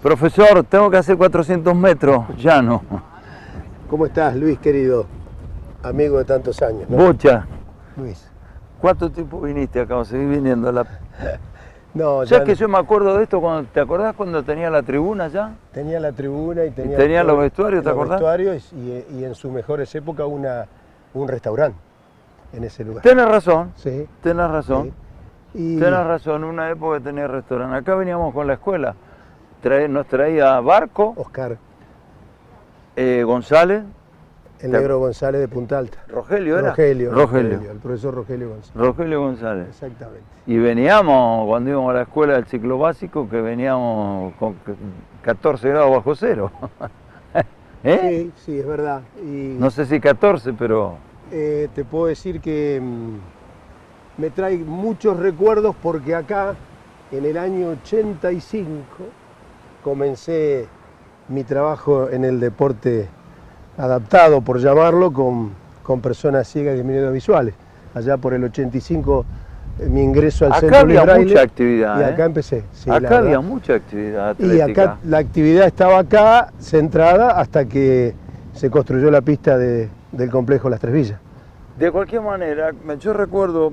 Profesor, tengo que hacer 400 metros, llano. ¿Cómo estás, Luis, querido? Amigo de tantos años, ¿no? Bocha, Luis. ¿cuánto tiempo viniste acá o seguís viniendo? No, ¿Sabes que yo me acuerdo de esto? ¿Te acordás cuando tenía la tribuna ya? tenía la tribuna y tenía... tenía los vestuarios, ¿te los acordás? vestuarios y en sus mejores épocas un restaurante en ese lugar. Tenés razón, Sí. tenés razón. Sí. Y Tenés razón, una época tenía restaurante. Acá veníamos con la escuela. Nos traía Barco, Oscar, González, el negro González de Punta Alta. ¿Rogelio era? Rogelio, el profesor Rogelio González. Rogelio González. Exactamente. Y veníamos, cuando íbamos a la escuela del ciclo básico, que veníamos con 14 grados bajo cero. ¿Eh? Sí, sí, es verdad. Y No sé si 14, pero... te puedo decir que me trae muchos recuerdos porque acá, en el año 85, comencé mi trabajo en el deporte adaptado, por llamarlo, con personas ciegas y disminuidas visuales. Allá por el 85, mi ingreso al Acá Centro había Braille, mucha actividad. y acá empecé. Sí, la acá verdad. había mucha actividad Y atlética. acá la actividad estaba acá, centrada, hasta que se construyó la pista del complejo Las Tres Villas. De cualquier manera, yo recuerdo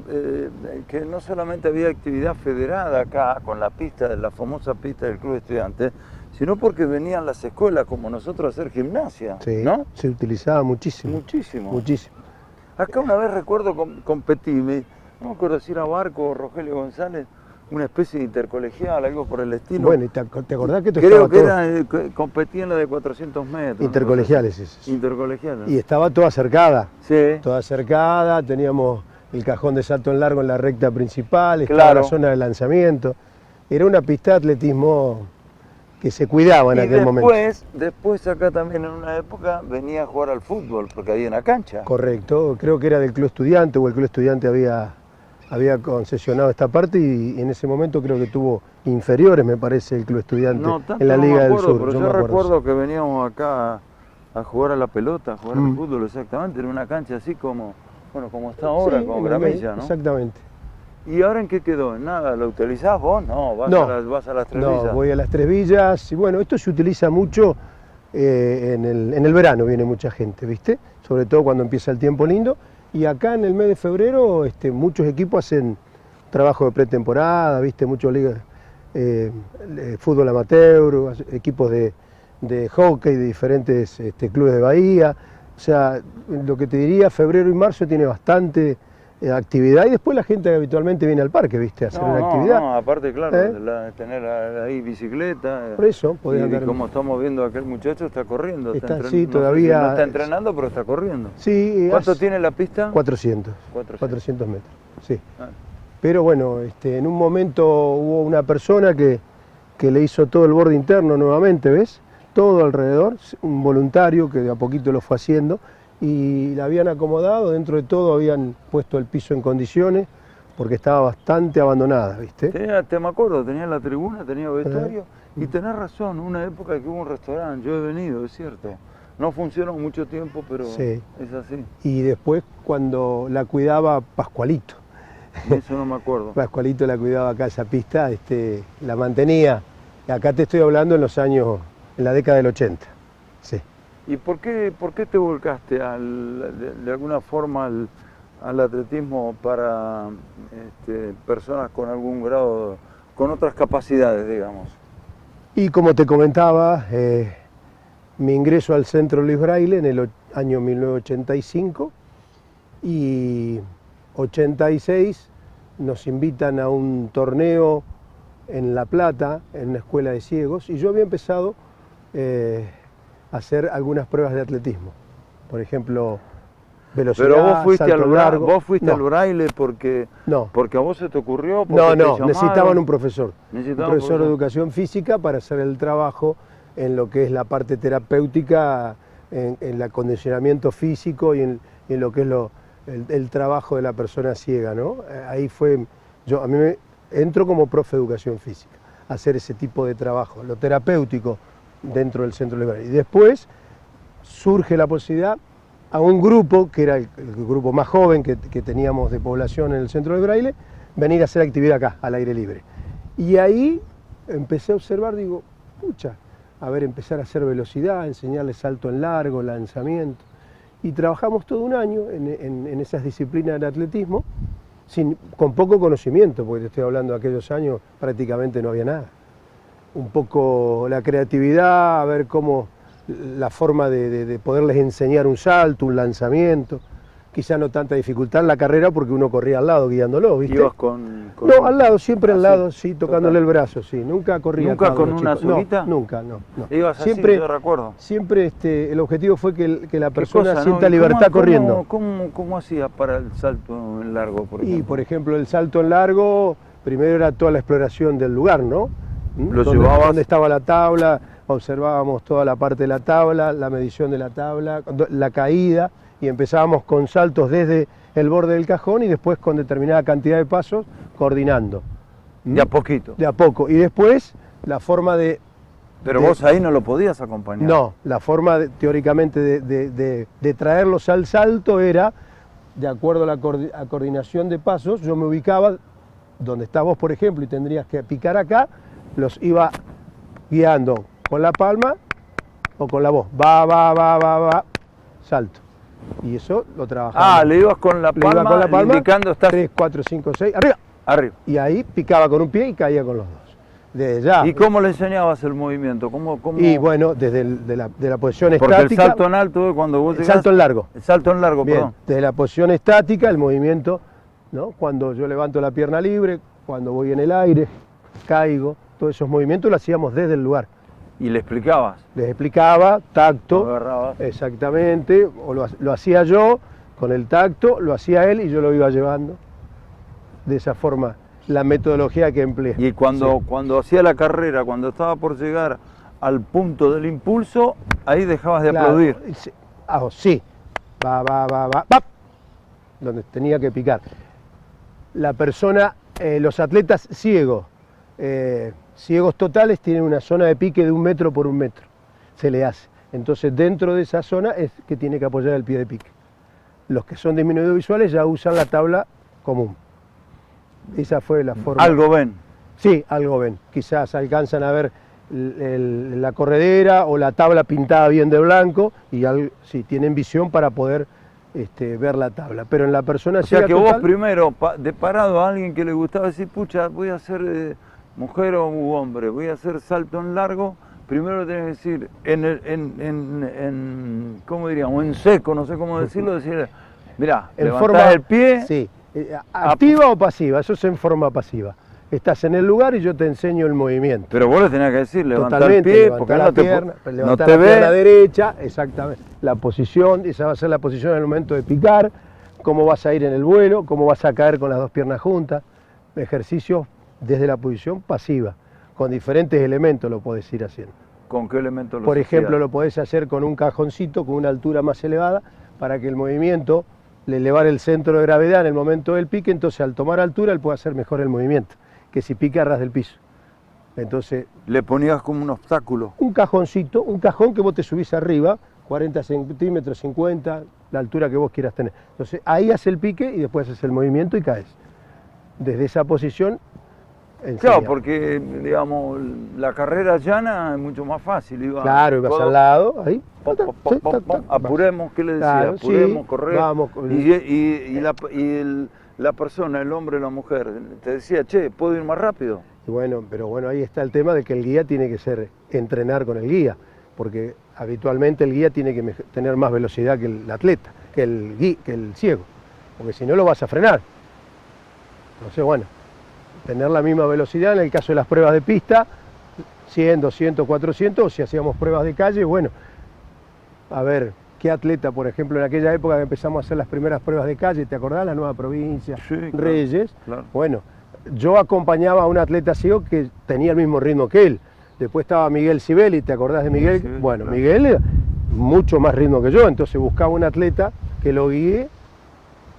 que no solamente había actividad federada acá con la pista, la famosa pista del Club Estudiantes, sino porque venían las escuelas como nosotros a hacer gimnasia, Sí, ¿no? se utilizaba muchísimo. Muchísimo. Muchísimo. Acá una vez recuerdo competí, no me acuerdo si era Barco o Rogelio González, una especie de intercolegial, algo por el estilo. Bueno, ¿y te acordás que Creo que todo competía en la de 400 metros. intercolegiales esos? Intercolegiales. Y estaba toda cercada. Sí. Toda cercada, teníamos el cajón de salto en largo en la recta principal, estaba Claro. la zona de lanzamiento. Era una pista de atletismo que se cuidaba en Y aquel momento. después acá también en una época venía a jugar al fútbol, porque había una cancha. Correcto, creo que era del Club Estudiante, o el Club Estudiante había concesionado esta parte y en ese momento creo que tuvo inferiores, me parece, el Club Estudiante No, tanto en la no Liga me del acuerdo, Sur. pero yo me acuerdo, recuerdo que veníamos acá a jugar a la pelota, a jugar al Mm. fútbol exactamente, en una cancha así como está ahora, Sí, como en el medio, gramilla, ¿no? Exactamente. ¿Y ahora en qué quedó? ¿En nada? ¿Lo utilizás vos? No, vas a las Tres No, Villas. voy a Las Tres Villas y bueno, esto se utiliza mucho en el verano, viene mucha gente, ¿viste? Sobre todo cuando empieza el tiempo lindo. Y acá en el mes de febrero muchos equipos hacen trabajo de pretemporada, ¿viste? Muchos ligas, fútbol amateur, equipos de hockey de diferentes clubes de Bahía. O sea, lo que te diría, febrero y marzo tiene bastante actividad y después la gente habitualmente viene al parque, ¿viste? A hacer una actividad. No, aparte, claro, ¿Eh? tener ahí bicicleta. Por eso, podés y andar. como estamos viendo, aquel muchacho está corriendo. Sí, no todavía. sé si no está entrenando, pero está corriendo. Sí. ¿Cuánto tiene la pista? 400 metros, sí. Ah. Pero bueno, en un momento hubo una persona que le hizo todo el borde interno nuevamente, ¿ves? Todo alrededor, un voluntario que de a poquito lo fue haciendo y la habían acomodado, dentro de todo habían puesto el piso en condiciones porque estaba bastante abandonada, ¿viste? Te me acuerdo, tenía la tribuna, tenía vestuario y tenés razón, una época que hubo un restaurante, yo he venido, es cierto. No funcionó mucho tiempo, pero Sí. es así. Y después cuando la cuidaba Pascualito. Eso no me acuerdo. Pascualito la cuidaba acá esa pista, la mantenía. Acá te estoy hablando en la década del 80. Sí. ¿Y por qué te volcaste de alguna forma al atletismo para personas con algún grado, con otras capacidades, digamos? Y como te comentaba, mi ingreso al Centro Luis Braille en el año 1985 y 86 nos invitan a un torneo en La Plata, en una escuela de ciegos, y yo había empezado a hacer algunas pruebas de atletismo. Por ejemplo, velocidad, Pero vos fuiste salto largo. vos fuiste No, al Braille porque a vos se te ocurrió. Porque no, te llamaron. necesitaban un profesor. Necesitaban Un profesor de educación física para hacer el trabajo en lo que es la parte terapéutica, en el acondicionamiento físico y en lo que es el trabajo de la persona ciega, ¿no? Ahí fue, a mí me entro como profe de educación física, a hacer ese tipo de trabajo, lo terapéutico dentro del Centro Liberal. Y después surge la posibilidad a un grupo, que era el grupo más joven que teníamos de población en el Centro del Braille, venir a hacer actividad acá, al aire libre. Y ahí empecé a observar, digo, pucha, a ver, empezar a hacer velocidad, enseñarles salto en largo, lanzamiento. Y trabajamos todo un año en esas disciplinas del atletismo, con poco conocimiento, porque te estoy hablando de aquellos años, prácticamente no había nada. Un poco la creatividad, a ver cómo, la forma de poderles enseñar un salto, un lanzamiento. Quizá no tanta dificultad en la carrera porque uno corría al lado guiándolo, ¿viste? ¿Ibas con No, al lado, siempre al lado, sí, total. tocándole el brazo, sí. Nunca corría. ¿Nunca con una soguita? No, nunca, no. Ibas siempre, así, yo recuerdo. Siempre el objetivo fue que la persona cosa, sienta ¿no? libertad corriendo. ¿Cómo hacías para el salto en largo, por ejemplo? Y, por ejemplo, el salto en largo, primero era toda la exploración del lugar, ¿no? Lo llevabas... ¿Dónde estaba la tabla? Observábamos toda la parte de la tabla, la medición de la tabla, la caída, y empezábamos con saltos desde el borde del cajón y después con determinada cantidad de pasos coordinando. De a poquito. De a poco. Y después la forma de... Pero vos ahí no lo podías acompañar. No, la forma teóricamente de traerlos al salto era, de acuerdo a la coordinación de pasos, yo me ubicaba donde estás vos, por ejemplo, y tendrías que picar acá, los iba guiando con la palma o con la voz. Va, salto. Y eso lo trabajaba. Ah, le ibas con la palma, indicando estar 3, 4, 5, 6, arriba. Arriba. Y ahí picaba con un pie y caía con los dos. Desde ya. ¿Y cómo le enseñabas el movimiento? Y bueno, desde de la posición Porque estática. el salto en alto es cuando vos El salto en largo. El salto en largo, Bien, perdón. desde la posición estática, el movimiento, ¿no? Cuando yo levanto la pierna libre, cuando voy en el aire, caigo, todos esos movimientos los hacíamos desde el lugar. ¿Y le explicabas? Les explicaba, tacto, Lo agarrabas. exactamente, o lo hacía yo con el tacto, lo hacía él y yo lo iba llevando. De esa forma, la metodología que empleé. Y cuando hacía la carrera, cuando estaba por llegar al punto del impulso, ahí dejabas de aplaudir. Sí, va, donde tenía que picar. La persona, los atletas ciegos totales tienen una zona de pique de 1 metro por 1 metro, se le hace. Entonces dentro de esa zona es que tiene que apoyar el pie de pique. Los que son disminuidos visuales ya usan la tabla común. Esa fue la forma. Algo ven. Sí, algo ven. Quizás alcanzan a ver la corredera o la tabla pintada bien de blanco y sí, tienen visión para poder ver la tabla. Pero en la persona O sea que total, vos primero, de parado a alguien que le gustaba decir, pucha, voy a hacer mujer o hombre, voy a hacer salto en largo, primero lo tenés que decir ¿cómo diríamos? En seco, no sé cómo decirlo, decir, mirá, levantás el pie. Sí, activa o pasiva, eso es en forma pasiva. Estás en el lugar y yo te enseño el movimiento. Pero vos le tenías que decir, levantá el Totalmente, pie, porque levantá no te la ve. pierna derecha, exactamente. La posición, esa va a ser la posición en el momento de picar, cómo vas a ir en el vuelo, cómo vas a caer con las 2 piernas juntas. Ejercicios desde la posición pasiva, con diferentes elementos lo podés ir haciendo. ¿Con qué elementos lo Por ejemplo, hacías? lo podés hacer con un cajoncito con una altura más elevada para que el movimiento, elevar el centro de gravedad en el momento del pique, entonces al tomar altura él puede hacer mejor el movimiento que si pica a ras del piso. Entonces, le ponías como un obstáculo. un cajoncito, un cajón que vos te subís arriba, 40 centímetros, 50, la altura que vos quieras tener. Entonces ahí haces el pique y después haces el movimiento y caes. Desde esa posición, claro, porque digamos, la carrera llana es mucho más fácil. Claro, ibas al lado, ahí. Apuremos, ¿qué le decía? Claro, apuremos, sí, correr. vamos. La persona, el hombre o la mujer, te decía, che, ¿puedo ir más rápido? Y bueno, pero bueno, ahí está el tema de que el guía tiene que entrenar con el guía, porque habitualmente el guía tiene que tener más velocidad que el atleta, que el ciego, porque si no lo vas a frenar. Entonces, bueno, tener la misma velocidad en el caso de las pruebas de pista, 100, 200, 400, o si hacíamos pruebas de calle, bueno, a ver, ¿qué atleta, por ejemplo, en aquella época que empezamos a hacer las primeras pruebas de calle, ¿te acordás? La Nueva Provincia, Sí, claro, Reyes. claro. Bueno, yo acompañaba a un atleta ciego que tenía el mismo ritmo que él. Después estaba Miguel Sibeli, ¿te acordás de Miguel? Sibeli, Bueno, claro. Miguel era mucho más ritmo que yo, entonces buscaba un atleta que lo guíe.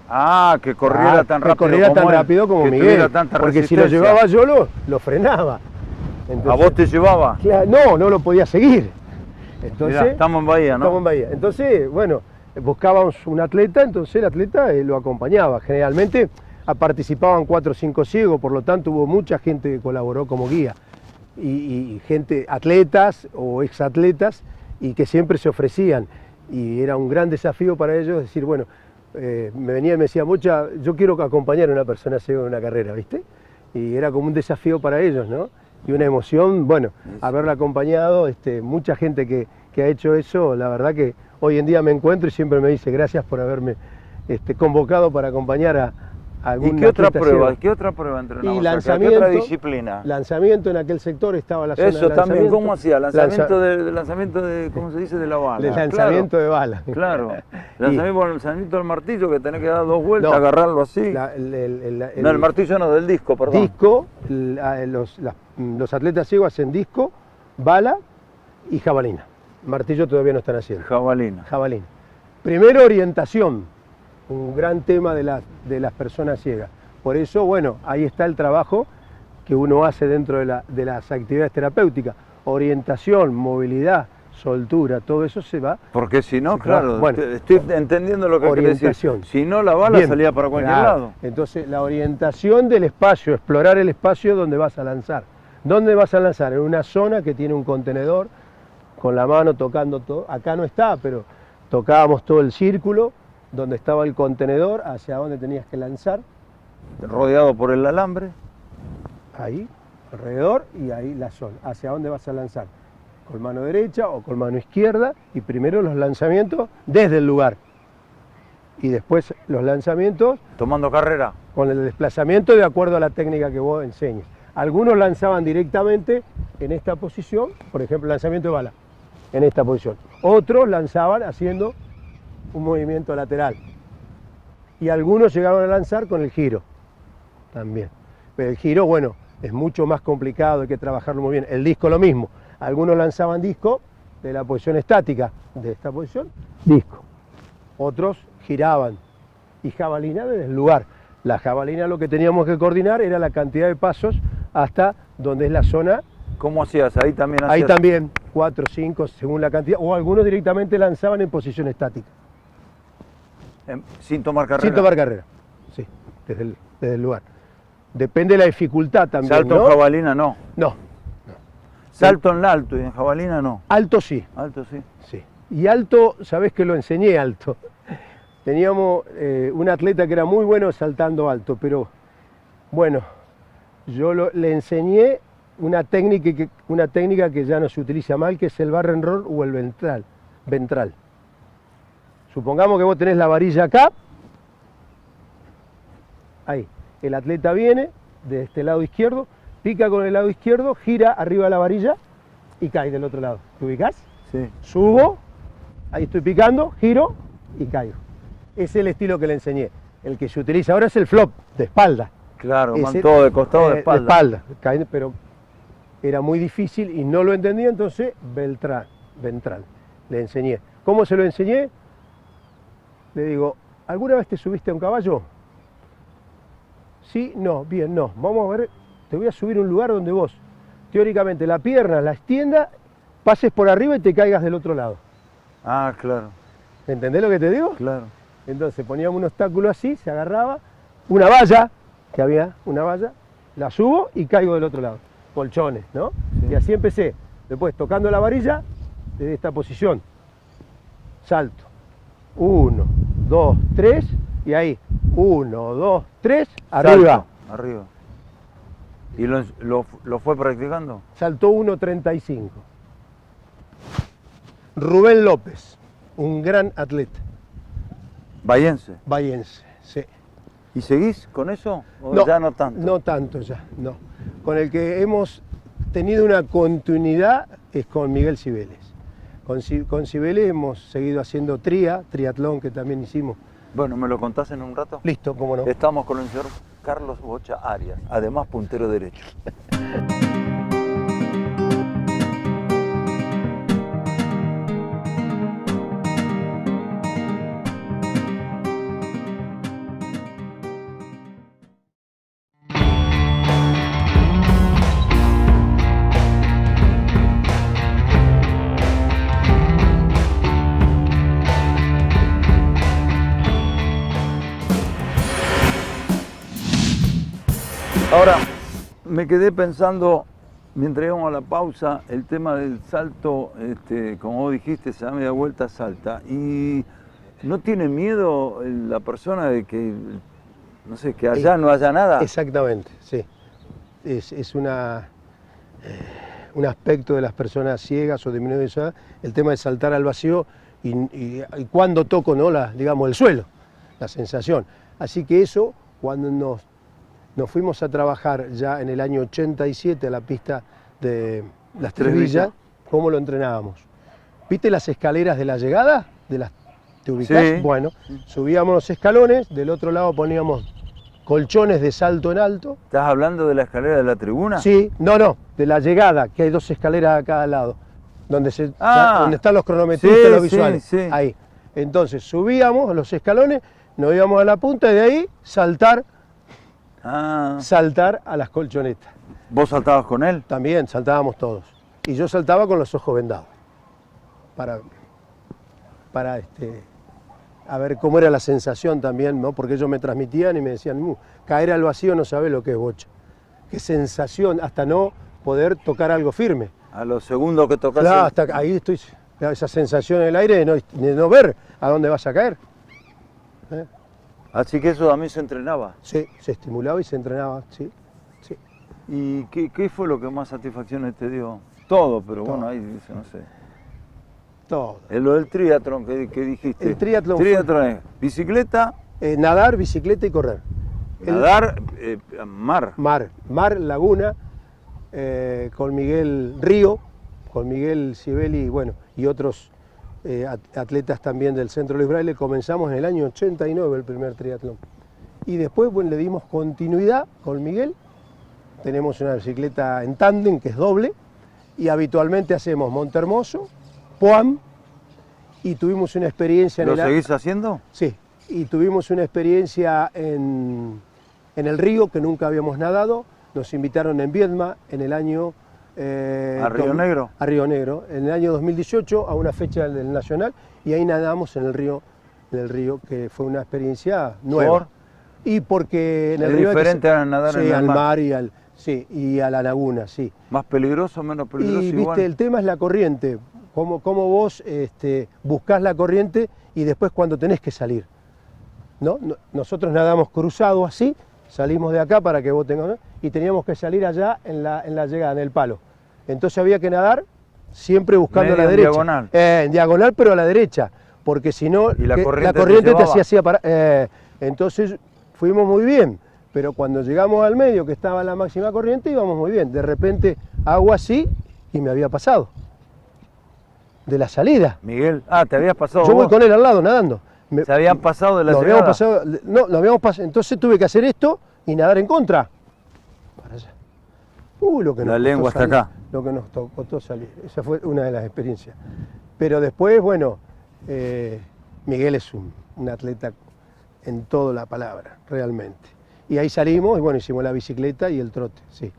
Ah, que corriera tan rápido. Que corriera tan rápido como que Miguel, tuviera tanta porque si lo resistencia. llevaba yo lo frenaba. Entonces, ¿A vos te llevaba? no lo podía seguir. Entonces, Mirá, estamos en Bahía, ¿no? Estamos en Bahía. Entonces, bueno, buscábamos un atleta, entonces el atleta lo acompañaba. Generalmente participaban 4 o 5 ciegos, por lo tanto hubo mucha gente que colaboró como guía. y gente, atletas o exatletas, y que siempre se ofrecían. Y era un gran desafío para ellos decir, bueno, me venía y me decía, Mocha, yo quiero acompañar a una persona ciega en una carrera, ¿viste? Y era como un desafío para ellos, ¿no? Y una emoción, bueno, haberla acompañado, mucha gente que ha hecho eso, la verdad que hoy en día me encuentro y siempre me dice gracias por haberme convocado para acompañar a algún ¿Y qué otra atleta prueba? ciego. ¿Qué otra prueba entrenamos Y acá? lanzamiento, ¿Qué otra disciplina? Lanzamiento en aquel sector estaba la zona Eso de también, lanzamiento. ¿cómo hacía? Lanzamiento de, ¿cómo se dice? De la bala. De lanzamiento de bala. Claro. Lanzamiento del martillo, que tenés que dar 2 vueltas, No, agarrarlo así. no, el martillo no, del disco, perdón. Disco, los atletas ciegos hacen disco, bala y jabalina. Martillo todavía no están haciendo. Jabalina. Jabalina. Primero, orientación, un gran tema de las personas ciegas. Por eso, bueno, ahí está el trabajo que uno hace dentro de las actividades terapéuticas. Orientación, movilidad, soltura, todo eso se va. Porque si no, claro, bueno, estoy entendiendo lo que quiere decir. Si no, la bala salía para cualquier lado. Entonces, la orientación del espacio, explorar el espacio donde vas a lanzar. ¿Dónde vas a lanzar? En una zona que tiene un contenedor, con la mano tocando todo. Acá no está, pero tocábamos todo el círculo, donde estaba el contenedor, hacia donde tenías que lanzar. Rodeado por el alambre. Ahí, alrededor, y ahí la zona. ¿Hacia dónde vas a lanzar? Con mano derecha o con mano izquierda, y primero los lanzamientos desde el lugar. Y después los lanzamientos... Tomando carrera. Con el desplazamiento de acuerdo a la técnica que vos enseñes. Algunos lanzaban directamente en esta posición, por ejemplo, lanzamiento de bala, en esta posición. Otros lanzaban haciendo un movimiento lateral. Y algunos llegaron a lanzar con el giro también. Pero el giro, bueno, es mucho más complicado, hay que trabajarlo muy bien. El disco lo mismo. Algunos lanzaban disco de la posición estática, de esta posición, disco. Otros giraban. Y jabalina desde el lugar. La jabalina lo que teníamos que coordinar era la cantidad de pasos hasta donde es la zona. ¿Cómo hacías? Ahí también hacías. Ahí también, 4, 5, según la cantidad. O algunos directamente lanzaban en posición estática. Sin tomar carrera. Sin tomar carrera, sí, desde el lugar. Depende de la dificultad también. Salto en jabalina no. No. Salto en alto y en jabalina no. Alto sí. Alto sí. Sí. Y alto, sabés que lo enseñé alto. Teníamos un atleta que era muy bueno saltando alto, pero bueno, yo le enseñé una técnica que ya no se utiliza mal, que es el barre and roll o el ventral. Supongamos que vos tenés la varilla acá, ahí, el atleta viene de este lado izquierdo, pica con el lado izquierdo, gira arriba de la varilla y cae del otro lado. ¿Te ubicás? Sí. Subo, ahí estoy picando, giro y caigo. Ese es el estilo que le enseñé. El que se utiliza ahora es el flop, de espalda. Claro, van todo de costado de espalda. De espalda, pero era muy difícil y no lo entendía, entonces ventral, le enseñé. ¿Cómo se lo enseñé? Le digo, ¿alguna vez te subiste a un caballo? Sí, no, bien, no. Vamos a ver, te voy a subir a un lugar donde vos, teóricamente, la pierna la extienda, pases por arriba y te caigas del otro lado. Ah, claro. ¿Entendés lo que te digo? Claro. Entonces poníamos un obstáculo así, se agarraba, una valla, que había una valla, la subo y caigo del otro lado. Colchones, ¿no? Sí. Y así empecé. Después, tocando la varilla, desde esta posición. Salto. 1, 2, 3, y ahí. 1, 2, 3, arriba. Salto, arriba. ¿Y lo fue practicando? Saltó 1.35. Rubén López, un gran atleta. Bahiense. Bahiense, sí. ¿Y seguís con eso? ¿O no, ya no tanto? No tanto ya, no. Con el que hemos tenido una continuidad es con Miguel Cibeles. Con Cibeles hemos seguido haciendo triatlón que también hicimos. Bueno, ¿me lo contás en un rato? Listo, cómo no. Estamos con el señor Carlos Bocha Arias, además puntero derecho. Ahora, me quedé pensando Mientras íbamos a la pausa, el tema del salto, como vos dijiste, se da media vuelta, salta. ¿Y no tiene miedo la persona de que, no sé, que allá no haya nada? Exactamente, sí. Es un aspecto de las personas ciegas o disminuidas, el tema de saltar al vacío y cuando toco, ¿no? Digamos, el suelo, la sensación. Así que eso, cuando nos fuimos a trabajar ya en el año 87 a la pista de Las Tres Villas, ¿cómo lo entrenábamos? ¿Viste las escaleras de la llegada? ¿Te ubicás? Sí. Bueno, subíamos los escalones, del otro lado poníamos colchones de salto en alto. ¿Estás hablando de la escalera de la tribuna? Sí, no, de la llegada, que hay 2 escaleras a cada lado, donde están los cronometristas y los visuales. Sí. Ahí. Entonces subíamos a los escalones, nos íbamos a la punta y de ahí saltar a las colchonetas. ¿Vos saltabas con él? También saltábamos todos. Y yo saltaba con los ojos vendados. Para a ver cómo era la sensación también, ¿no? Porque ellos me transmitían y me decían, caer al vacío no sabés lo que es, bocha. Qué sensación, hasta no poder tocar algo firme. A los segundos que tocas. Claro, hasta ahí estoy, esa sensación en el aire de no ver a dónde vas a caer. Así que eso también se entrenaba. Sí, se estimulaba y se entrenaba, sí. ¿Y qué fue lo que más satisfacciones te dio? Todo, pero Todo. bueno, ahí dice, no sé. Todo. Lo del triatlón que dijiste. El triatlón es bicicleta, nadar, bicicleta y correr. nadar, mar. Mar, laguna, con Miguel Río, con Miguel Sibeli, bueno, y otros atletas también del Centro Luis Braille. Comenzamos en el año 89 el primer triatlón. Y después, bueno, le dimos continuidad con Miguel. Tenemos una bicicleta en tándem, que es doble, y habitualmente hacemos Montehermoso, Poam, y tuvimos una experiencia... ¿Lo seguís haciendo? Sí, y tuvimos una experiencia en el río que nunca habíamos nadado. Nos invitaron en Viedma en el año... ¿A Río Negro? A Río Negro, en el año 2018, a una fecha del Nacional, y ahí nadamos en el río, que fue una experiencia nueva. ¿Por? Y porque en el ¿Es río diferente a nadar en el al mar? mar y a la laguna, sí. ¿Más peligroso, menos peligroso? Y igual? viste, el tema es la corriente, cómo vos buscás la corriente y después cuando tenés que salir. ¿No? Nosotros nadamos cruzado así, salimos de acá para que vos tengas, y teníamos que salir allá en la llegada, en el palo. Entonces había que nadar siempre buscando Medio la derecha. diagonal. En diagonal, pero a la derecha, porque si no, ¿Y la corriente te te hacía así a parar. Entonces fuimos muy bien, pero cuando llegamos al medio, que estaba la máxima corriente, íbamos muy bien. De repente, agua así, y me había pasado. De la salida. Miguel, te habías pasado Yo voy vos. con él al lado, nadando. ¿Se habían pasado de la Nos llegada? habíamos pasado, no, nos habíamos pasado. Entonces tuve que hacer esto y nadar en contra. Para allá. Lo que nos La lengua costó hasta salir, acá. Lo que nos costó salir. Esa fue una de las experiencias. Pero después, bueno, Miguel es un atleta en toda la palabra, realmente. Y ahí salimos y bueno, hicimos la bicicleta y el trote, sí.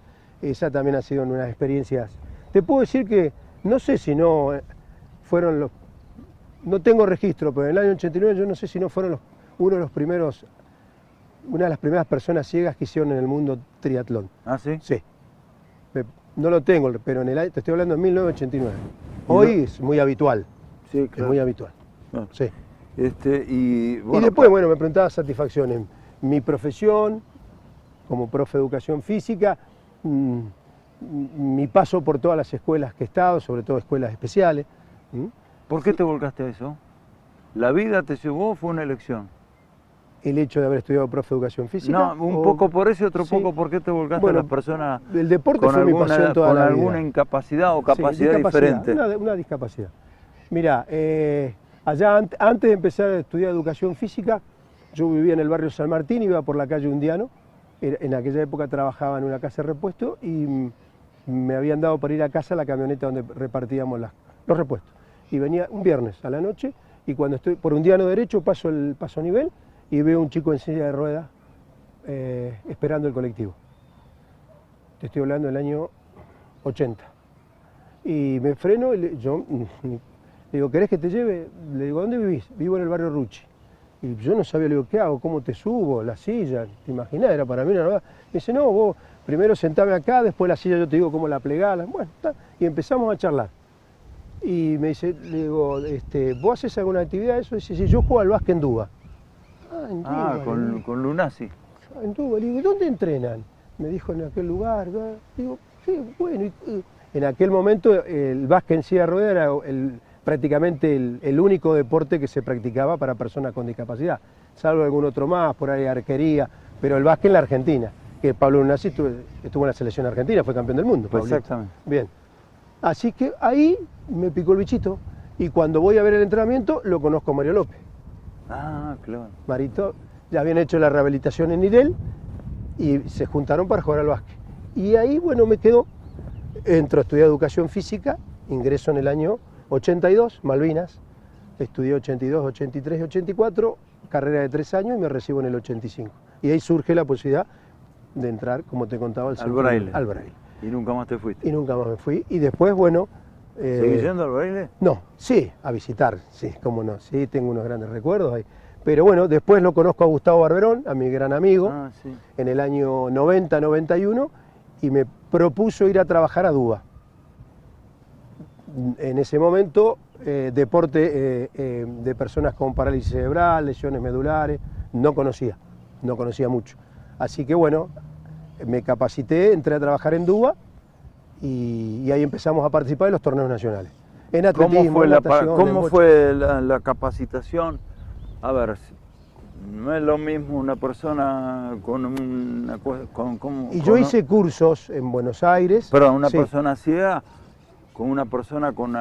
Esa también ha sido unas experiencias. Te puedo decir que, no sé si no fueron los... No tengo registro, pero en el año 89 yo no sé si no fueron una de las primeras personas ciegas que hicieron en el mundo triatlón. ¿Ah, sí? Sí. No lo tengo, pero te estoy hablando de 1989. Hoy es muy habitual. Sí, Es muy habitual. Ah. Sí. Y Y después, bueno, me preguntaba satisfacciones. Mi profesión, como profe de educación física, mi paso por todas las escuelas que he estado, sobre todo escuelas especiales. ¿Por qué te volcaste a eso? ¿La vida te llevó o fue una elección? El hecho de haber estudiado profe de educación física. No, un poco por eso y otro sí. poco por qué te volcaste Bueno, a las personas el deporte con fue mi pasión toda con la vida. alguna incapacidad o Sí, capacidad discapacidad, diferente. una discapacidad. Mira, allá antes de empezar a estudiar educación física, yo vivía en el barrio San Martín, iba por la calle Undiano. En aquella época trabajaba en una casa de repuesto y me habían dado para ir a casa la camioneta donde repartíamos los repuestos. Y venía un viernes a la noche y cuando estoy por Undiano derecho paso el paso a nivel y veo un chico en silla de ruedas esperando el colectivo. Te estoy hablando del año 80. Y me freno y yo le digo, ¿querés que te lleve? Le digo, ¿dónde vivís? Vivo en el barrio Rucci. Y yo no sabía, le digo, ¿qué hago? ¿Cómo te subo? La silla, ¿te imaginás? Era para mí una novedad. Me dice, no, vos primero sentame acá, después la silla yo te digo cómo la plegás, bueno, y empezamos a charlar. Y me dice, le digo, ¿vos haces alguna actividad de eso? Dice, sí, yo juego al básquet en Duba. En Duba. Con Lunasi. En Duba. Le digo, ¿dónde entrenan? Me dijo, en aquel lugar. Digo, sí, bueno. En aquel momento el básquet en silla de ruedas era prácticamente el único deporte que se practicaba para personas con discapacidad, salvo algún otro más, por ahí arquería, pero el básquet en la Argentina, que Pablo Lunasi estuvo en la selección argentina, fue campeón del mundo. Pablito. Exactamente. Bien. Así que ahí me picó el bichito y cuando voy a ver el entrenamiento lo conozco a Mario López. Ah, claro. Marito, ya habían hecho la rehabilitación en Nidel y se juntaron para jugar al básquet. Y ahí, bueno, me quedo, entro a estudiar educación física, ingreso en el año 82, Malvinas, estudié 82, 83 y 84, carrera de 3 años y me recibo en el 85. Y ahí surge la posibilidad de entrar, como te contaba, al braille. Al braille. ¿Y nunca más te fuiste? Y nunca más me fui. Y después, bueno... ¿Seguís yendo al braille? No, sí, a visitar, sí, cómo no, sí, tengo unos grandes recuerdos ahí. Pero bueno, después lo conozco a Gustavo Barberón, a mi gran amigo, sí. En el año 90-91, y me propuso ir a trabajar a Duba. En ese momento, deporte de personas con parálisis cerebral, lesiones medulares, no conocía mucho. Así que bueno, me capacité, entré a trabajar en Duba y ahí empezamos a participar de los torneos nacionales. En atletismo, ¿Cómo fue la capacitación? A ver, no es lo mismo una persona con una... yo hice cursos en Buenos Aires. Pero una persona ciega, con una persona con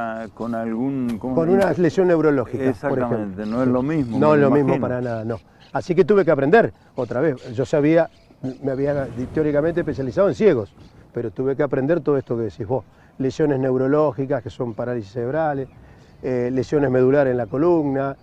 algún... Con una lesión neurológica, exactamente, por ejemplo. no es lo mismo. No es lo mismo para nada, no. Así que tuve que aprender otra vez. Yo me había teóricamente especializado en ciegos, pero tuve que aprender todo esto que decís vos. Lesiones neurológicas, que son parálisis cerebrales, lesiones medulares en la columna,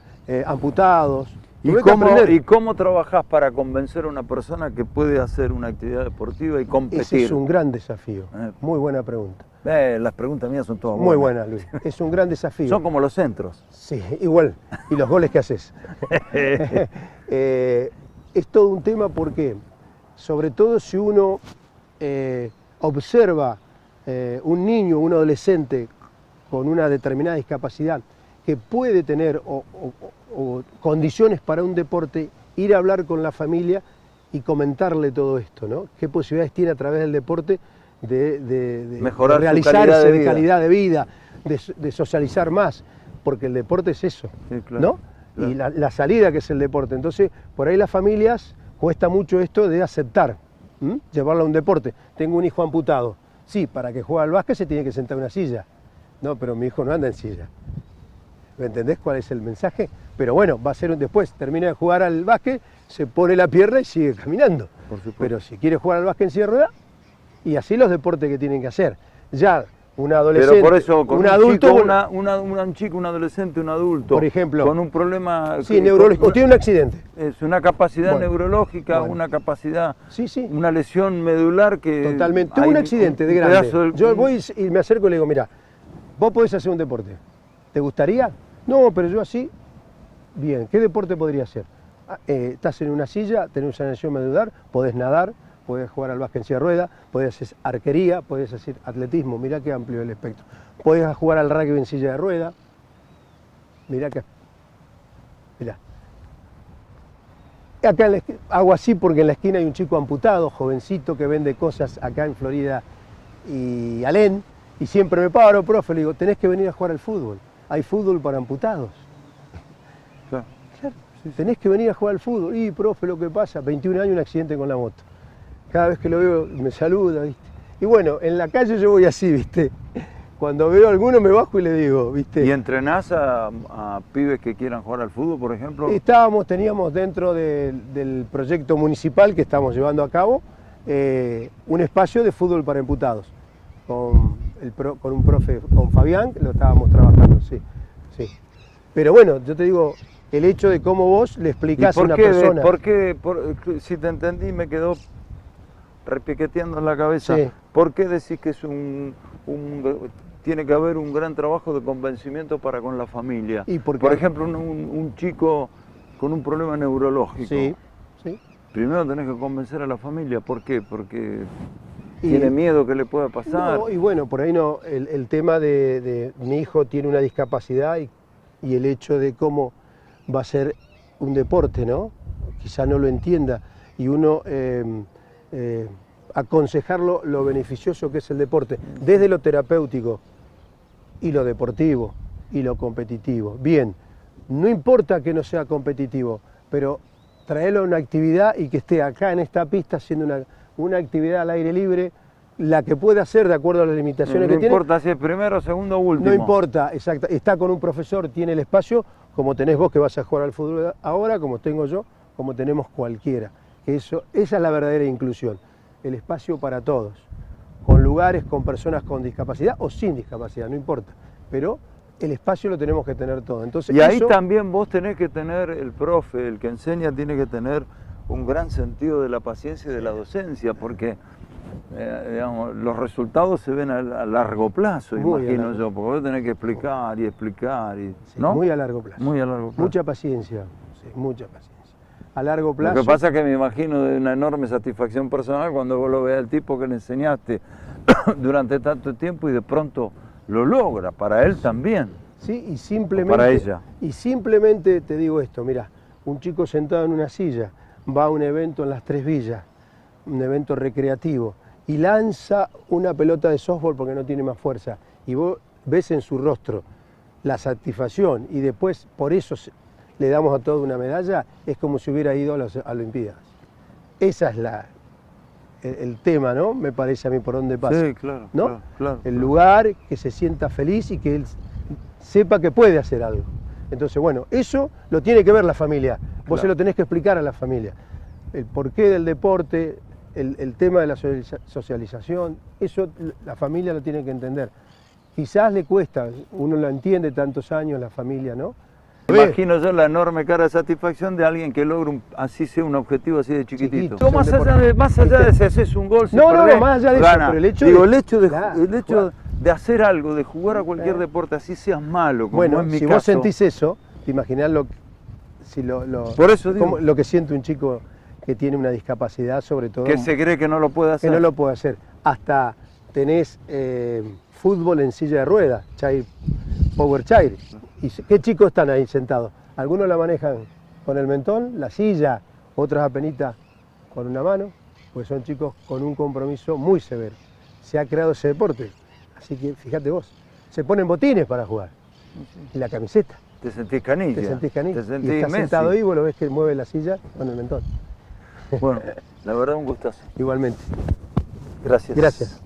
amputados. ¿Y cómo trabajás para convencer a una persona que puede hacer una actividad deportiva y competir? Ese es un gran desafío. Muy buena pregunta. Las preguntas mías son todas buenas. Muy buenas, Luis. Es un gran desafío. Son como los centros. Sí, igual. Y los goles que haces. Es todo un tema porque, sobre todo si uno observa un niño, un adolescente con una determinada discapacidad que puede tener o condiciones para un deporte, ir a hablar con la familia y comentarle todo esto, ¿no? ¿Qué posibilidades tiene a través del deporte de mejorar realizarse, de calidad de vida, de socializar más? Porque el deporte es eso, sí, claro, ¿no? Claro. Y la salida que es el deporte. Entonces, por ahí las familias cuesta mucho esto de aceptar, llevarlo a un deporte. Tengo un hijo amputado. Sí, para que juegue al básquet se tiene que sentar en una silla. No, pero mi hijo no anda en silla. ¿Me entendés cuál es el mensaje? Pero bueno, va a ser después, termina de jugar al básquet, se pone la pierna y sigue caminando. Por supuesto. Pero si quiere jugar al básquet en silla de ruedas, y así los deportes que tienen que hacer. Ya un adolescente, pero por eso, con un adulto, un chico, un adolescente, un adulto, por ejemplo, con un problema, sí, neurológico, o tiene un accidente. Es una capacidad neurológica, una capacidad, una lesión medular que... Totalmente, tuvo un accidente de grande. Yo voy y me acerco y le digo, mira, vos podés hacer un deporte, ¿te gustaría? No, pero yo así, bien, ¿qué deporte podría hacer? Estás en una silla, tenés una lesión medular, podés nadar, podés jugar al básquet en silla de ruedas, podés hacer arquería, podés hacer atletismo, mirá qué amplio el espectro. Podés jugar al rugby en silla de ruedas, mirá que... Mirá. Acá hago así porque en la esquina hay un chico amputado, jovencito, que vende cosas acá en Florida y Alén, y siempre me paro, profe, le digo, tenés que venir a jugar al fútbol. Hay fútbol para amputados. Claro. Claro. Sí. Tenés que venir a jugar al fútbol. Y, profe, lo que pasa, 21 años, un accidente con la moto. Cada vez que lo veo me saluda, ¿viste? Y bueno, en la calle yo voy así, ¿viste? Cuando veo a alguno me bajo y le digo, ¿viste? ¿Y entrenás a pibes que quieran jugar al fútbol, por ejemplo? Teníamos dentro del proyecto municipal que estamos llevando a cabo un espacio de fútbol para amputados. Con un profe, con Fabián, lo estábamos trabajando, sí. Pero bueno, yo te digo, el hecho de cómo vos le explicás a una persona... Si te entendí, me quedó repiqueteando en la cabeza. Sí. ¿Por qué decís que es tiene que haber un gran trabajo de convencimiento para con la familia? Por ejemplo, un chico con un problema neurológico. Sí. Primero tenés que convencer a la familia. ¿Por qué? Porque tiene miedo que le pueda pasar. No, y bueno, por ahí no, el tema de mi hijo tiene una discapacidad y el hecho de cómo va a ser un deporte, ¿no? Quizá no lo entienda y uno aconsejarlo lo beneficioso que es el deporte, desde lo terapéutico y lo deportivo y lo competitivo. Bien, no importa que no sea competitivo, pero traerlo a una actividad y que esté acá en esta pista haciendo una actividad al aire libre, la que pueda hacer de acuerdo a las limitaciones que tiene. No importa si es primero, segundo o último. No importa, exacto. Está con un profesor, tiene el espacio, como tenés vos que vas a jugar al fútbol ahora, como tengo yo, como tenemos cualquiera. Esa es la verdadera inclusión. El espacio para todos, con lugares, con personas con discapacidad o sin discapacidad, no importa. Pero el espacio lo tenemos que tener todo. Entonces, y ahí también vos tenés que tener, el profe, el que enseña, tiene que tener un gran sentido de la paciencia y de la docencia, porque digamos, los resultados se ven a largo plazo, imagino yo, porque vos tenés que explicar y explicar. ¿No? Muy a largo plazo. Muy a largo plazo. Mucha paciencia, sí, mucha paciencia. A largo plazo. Lo que pasa es que me imagino de una enorme satisfacción personal cuando vos lo veas al tipo que le enseñaste durante tanto tiempo y de pronto lo logra, para él también. Sí, y simplemente, para ella. Y simplemente te digo esto, mira, un chico sentado en una silla va a un evento en las Tres Villas, un evento recreativo, y lanza una pelota de softball porque no tiene más fuerza, y vos ves en su rostro la satisfacción, y después por eso le damos a todo una medalla, es como si hubiera ido a las Olimpiadas. Esa es el tema, ¿no? Me parece a mí por donde pasa. Sí, claro, ¿no? claro. El lugar, que se sienta feliz y que él sepa que puede hacer algo. Entonces, bueno, eso lo tiene que ver la familia. Vos se lo tenés que explicar a la familia. El porqué del deporte, el tema de la socialización, eso la familia lo tiene que entender. Quizás le cuesta, uno lo entiende tantos años, la familia, ¿no? Imagino yo la enorme cara de satisfacción de alguien que logra así sea un objetivo así de chiquitito. Más allá de si haces un gol, si perdés, no, más allá de gana. eso, pero el hecho de hacer algo, de jugar a cualquier deporte, así seas malo, como bueno, en mi si caso. Vos sentís eso, te imaginás por eso digo, lo que siente un chico que tiene una discapacidad, sobre todo. Que se cree que no lo puede hacer. Que no lo puede hacer. Hasta tenés fútbol en silla de ruedas, power chair. ¿Y qué chicos están ahí sentados? Algunos la manejan con el mentón, la silla, otras apenitas con una mano, pues son chicos con un compromiso muy severo. Se ha creado ese deporte, así que fíjate vos, se ponen botines para jugar, y la camiseta. Te sentís canilla. Te sentís canilla. Te sentís y estás sentado ahí, vos lo ves que mueve la silla con el mentón. Bueno, la verdad un gustazo. Igualmente. Gracias. Gracias.